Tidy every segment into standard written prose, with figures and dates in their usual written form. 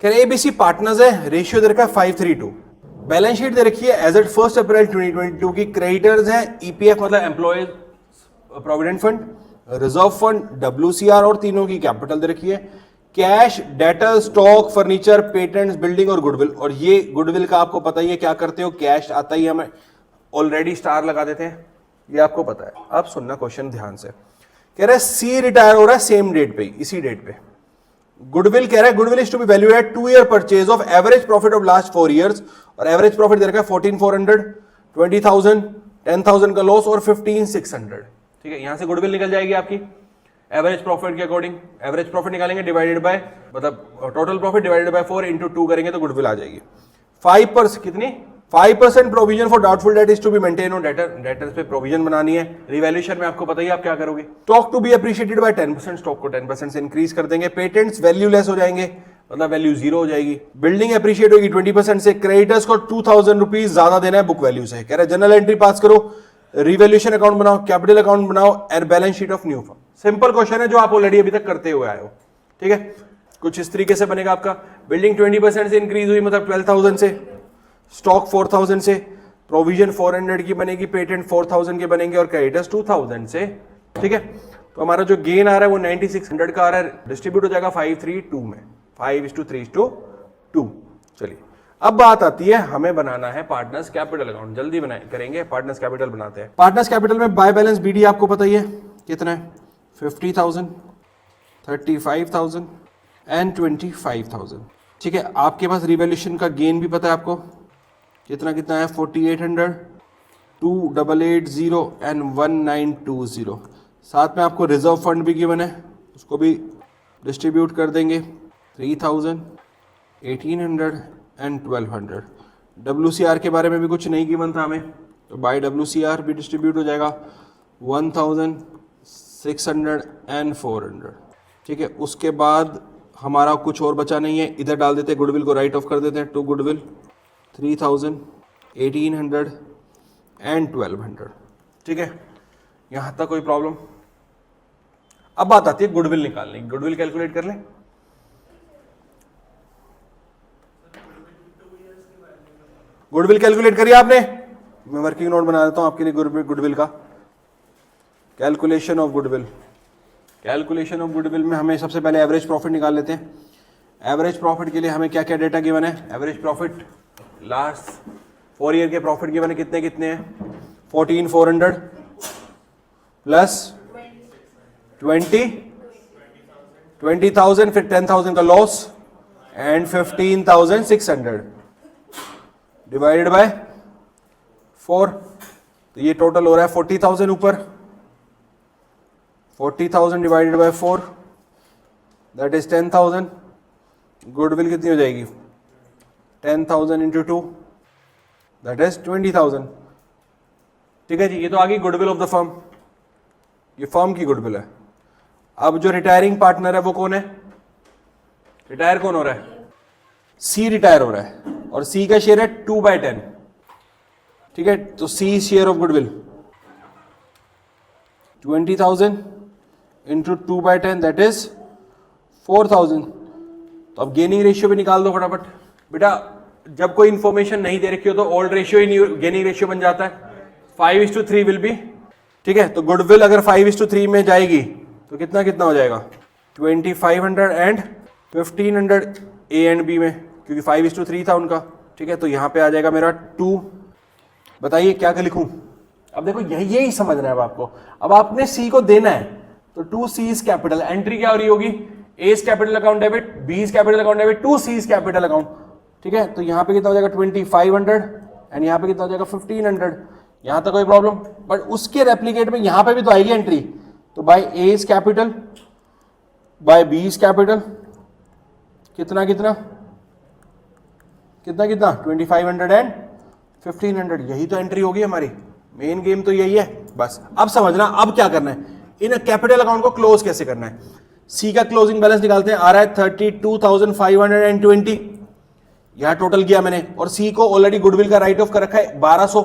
कह रहे ABC partners है, रेशियो दे रखा है 5:3:2। बैलेंस शीट दे रखी है एज एट 1 अप्रैल 2022 की। क्रेडिटर्स है ईपीएफ मतलब employees provident fund, reserve fund, WCR और तीनों की कैपिटल दे रखी है। Cash, debtor, stock, furniture, patents, building और गुडविल। और ये गुडविल का आपको पता ही है क्या करते हो, कैश आता ही हमें ऑलरेडी स्टार लगा देते हैं, ये आपको पता है। अब सुनना क्वेश्चन ध्यान से। कह रहा है सी रिटायर हो रहा है सेम डेट पे, इसी डेट पे। गुडविल कह रहा है goodwill is to be valued at 2 year purchase of average profit of last 4 years. और एवरेज प्रॉफिट दे रखा है 14,400, 20,000, 10,000 का लॉस और 15,600। ठीक है, यहां से गुडविल निकल जाएगी आपकी एवरेज प्रॉफिट के अकॉर्डिंग। एवरेज प्रॉफिट निकालेंगे डिवाइडेड बाय मतलब total profit divided by 4 into 2 करेंगे तो गुडविल आ जाएगी। 5% कितनी 5% provision for doubtful debt is to be maintain on debtor. Debtors पे प्रोविजन बनानी है। रिवैल्यूएशन में आपको पता ही आप क्या करोगे। Stock to be appreciated by 10%, stock को 10% से इंक्रीज कर देंगे। पेटेंट्स वैल्यूलेस हो जाएंगे मतलब वैल्यू 0 हो जाएगी। बिल्डिंग अप्रिशिएट होगी 20% से। क्रेडिटर्स को 2,000 रुपीज ज्यादा देना है बुक वैल्यू से। कह रहा है जनरल एंट्री पास करो, रिवैल्यूएशन अकाउंट बनाओ, कैपिटल अकाउंट बनाओ और balance sheet of new firm. Simple question है जो आप ऑलरेडी अभी तक करते हुए आए हो। ठीक है, कुछ इस तरीके से बनेगा आपका। बिल्डिंग 20% से इंक्रीज हुई मतलब 12,000 से, स्टॉक 4,000 से, प्रोविजन 400 की बनेगी, पेटेंट 4,000 के बनेंगे और क्रेडिटर्स 2,000 से। ठीक है, तो हमारा जो गेन आ रहा है वो 9,600 का आ रहा है। डिस्ट्रीब्यूट हो जाएगा 5:3:2 में, 5:3:2। चलिए अब बात आती है हमें बनाना है पार्टनर्स कैपिटल अकाउंट। जल्दी बनाए करेंगे, पार्टनर्स कैपिटल बनाते हैं। पार्टनर्स कैपिटल में बाय बैलेंस बीडी आपको पता ही है कितना है, 50,000, 35,000 एंड 25,000। ठीक है, आपके पास रिवैल्यूएशन का गेन भी पता है आपको कितना कितना है, 4,800, 2,880 एंड 1,920। साथ में आपको रिजर्व फंड भी गिवन है, उसको भी डिस्ट्रीब्यूट कर देंगे 3,000, 1,800 एंड 1,200। डब्ल्यूसीआर के बारे में भी कुछ नहीं गिवन था हमें, तो बाय डब्ल्यूसीआर भी डिस्ट्रीब्यूट हो जाएगा 1,600 एंड 400। ठीक है, उसके बाद हमारा कुछ और बचा नहीं है, इधर डाल देते हैं, गुडविल को राइट ऑफ कर देते हैं टू गुडविल 3,000, 1,800 एंड 1,200। ठीक है, यहां तक कोई प्रॉब्लम। अब बात आती है गुडविल निकालने की। गुडविल कैलकुलेट कर लें। गुडविल कैलकुलेट करिए आपने, मैं वर्किंग नोट बना देता हूं आपके लिए गुडविल का। Calculation of goodwill. Calculation of goodwill में हमें सबसे पहले एवरेज प्रॉफिट निकाल लेते हैं। एवरेज प्रॉफिट के लिए हमें क्या क्या डेटा गिवन है। एवरेज प्रॉफिट लास्ट 4 ईयर के प्रॉफिट गिवन है, कितने कितने हैं, 14,400 प्लस 20,000 फिर 10,000 का लॉस एंड 15,600 डिवाइडेड बाय 4। तो ये टोटल हो रहा है 40,000 ऊपर, 40,000 divided by 4 that is 10,000। Goodwill कितनी हो जाएगी, 10,000 इंटू 2 दैट इज 20,000। ठीक है जी, ये तो आ गई गुडविल ऑफ द फर्म, ये फर्म की गुडविल है। अब जो रिटायरिंग पार्टनर है वो कौन है, रिटायर कौन हो रहा है, सी रिटायर हो रहा है और सी का शेयर है 2/10। ठीक है, तो C share of goodwill 20,000 into 2/10 that is 4,000। तो अब गेनिंग रेशियो भी निकाल दो फटाफट। बेटा जब कोई इंफॉर्मेशन नहीं दे रखी हो तो ओल्ड रेशियो ही गेनिंग रेशियो बन जाता है, 5:3 विल बी। ठीक है, तो गुडविल अगर 5:3 में जाएगी तो कितना कितना हो जाएगा, 2,500 एंड 1,500 ए एंड बी में, क्योंकि 5:3 था उनका। ठीक है, तो यहां पे आ जाएगा मेरा 2। बताइए क्या क्या लिखूं। अब देखो यही समझना है अब आपको। अब आपने सी को देना है तो 2 C's कैपिटल। एंट्री क्या हो रही होगी, A's capital account debit, B's capital account debit, 2 C's capital account. ठीक है, तो यहां पे कितना हो जाएगा 2,500 एंड यहां पे कितना हो जाएगा 1,500। यहां तक कोई प्रॉब्लम, बट उसके रेप्लीकेट में यहां पे भी तो आएगी एंट्री। तो bye A's capital by B's capital कितना कितना कितना कितना 2,500 एंड 1,500। यही तो एंट्री होगी हमारी। मेन गेम तो यही है बस। अब समझना अब क्या करना है, इन कैपिटल अकाउंट को क्लोज कैसे करना है। सी का क्लोजिंग बैलेंस निकालते हैं, आ रहा है 32,520। यहां टोटल किया मैंने, और सी को ऑलरेडी गुडविल का राइट ऑफ कर रखा है 1,200।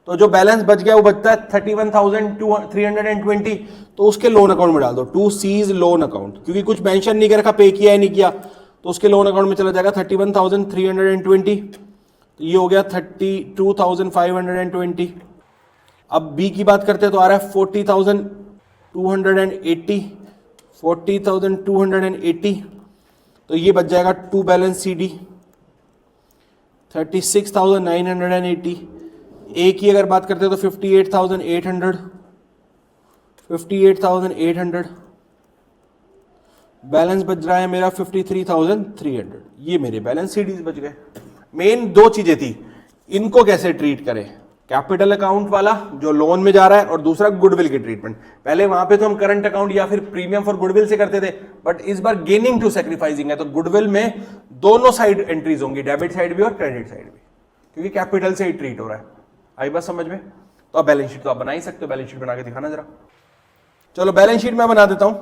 तो जो बैलेंस बच गया वो बचता है 31,320। तो उसके लोन अकाउंट में डाल दो, 2 C's लोन अकाउंट, क्योंकि कुछ मेंशन नहीं कर रखा पे किया है नहीं किया। तो उसके लोन अकाउंट में चला जाएगा 31,320, तो ये हो गया 32,520। अब बी की बात करते हैं तो आ रहा है 40,280, 40,280, तो ये बच जाएगा टू बैलेंस सी डी 36,980। ए की अगर बात करते हैं तो 58,800, 58,800, बैलेंस बच रहा है मेरा 53,300। ये मेरे बैलेंस सीडीज बच गए। मेन दो चीजें थी, इनको कैसे ट्रीट करें, कैपिटल अकाउंट वाला जो लोन में जा रहा है और दूसरा गुडविल की ट्रीटमेंट। पहले वहां पे तो हम करंट अकाउंट या फिर प्रीमियम फॉर गुडविल से करते थे, बट इस बार गेनिंग टू सैक्रिफाइसिंग है, तो गुडविल में दोनों साइड एंट्रीज होंगी, डेबिट साइड भी और क्रेडिट साइड भी, क्योंकि कैपिटल से ही ट्रीट हो रहा है। आई बात समझ में? तो अब बैलेंस शीट तो आप बना ही सकते हो, बैलेंस शीट बना के दिखाना जरा। चलो बैलेंस शीट मैं बना देता हूं,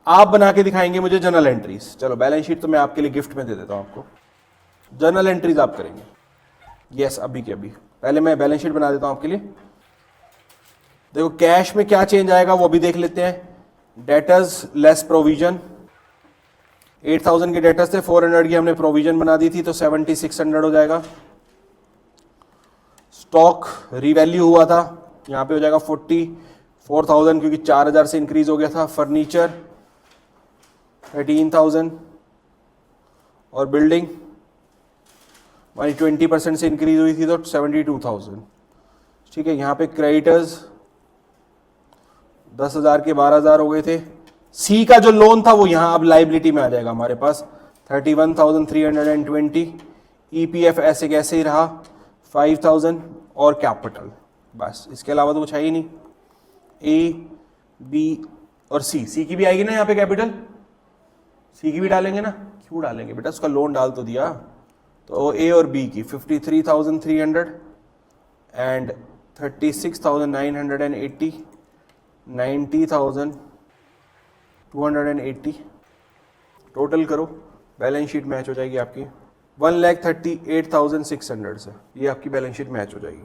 आप बना के दिखाएंगे मुझे जर्नल एंट्रीज। चलो बैलेंस शीट तो मैं आपके लिए गिफ्ट में दे देता हूं आपको, जर्नल एंट्रीज आप करेंगे। यस, अभी के अभी पहले मैं बैलेंस शीट बना देता हूं आपके लिए। देखो कैश में क्या चेंज आएगा वो भी देख लेते हैं। डेटर्स लेस प्रोविजन, 8,000 के डेटर्स थे, 400 की हमने प्रोविजन बना दी थी, तो 7,600 हो जाएगा। स्टॉक रीवैल्यू हुआ था, यहां पे हो जाएगा 44,000 क्योंकि 4,000 से इंक्रीज हो गया था। फर्नीचर 13,000 और बिल्डिंग हमारी 20% से इंक्रीज हुई थी तो 72,000। ठीक है, यहाँ पे क्रेडिटर्स 10,000 के 12,000 हो गए थे। सी का जो लोन था वो यहाँ अब लाइबिलिटी में आ जाएगा हमारे पास 31,320। ईपीएफ ऐसे कैसे ही रहा 5,000 और कैपिटल, बस इसके अलावा तो कुछ है ही नहीं। ए बी और सी की भी आएगी ना यहाँ पे कैपिटल, सी की भी डालेंगे ना, क्यों डालेंगे बेटा, उसका लोन डाल तो दिया। तो ए और बी की 53,300 एंड 36,980, 90,280 टोटल करो, बैलेंस शीट मैच हो जाएगी आपकी 1,38,600 से, ये आपकी बैलेंस शीट मैच हो जाएगी।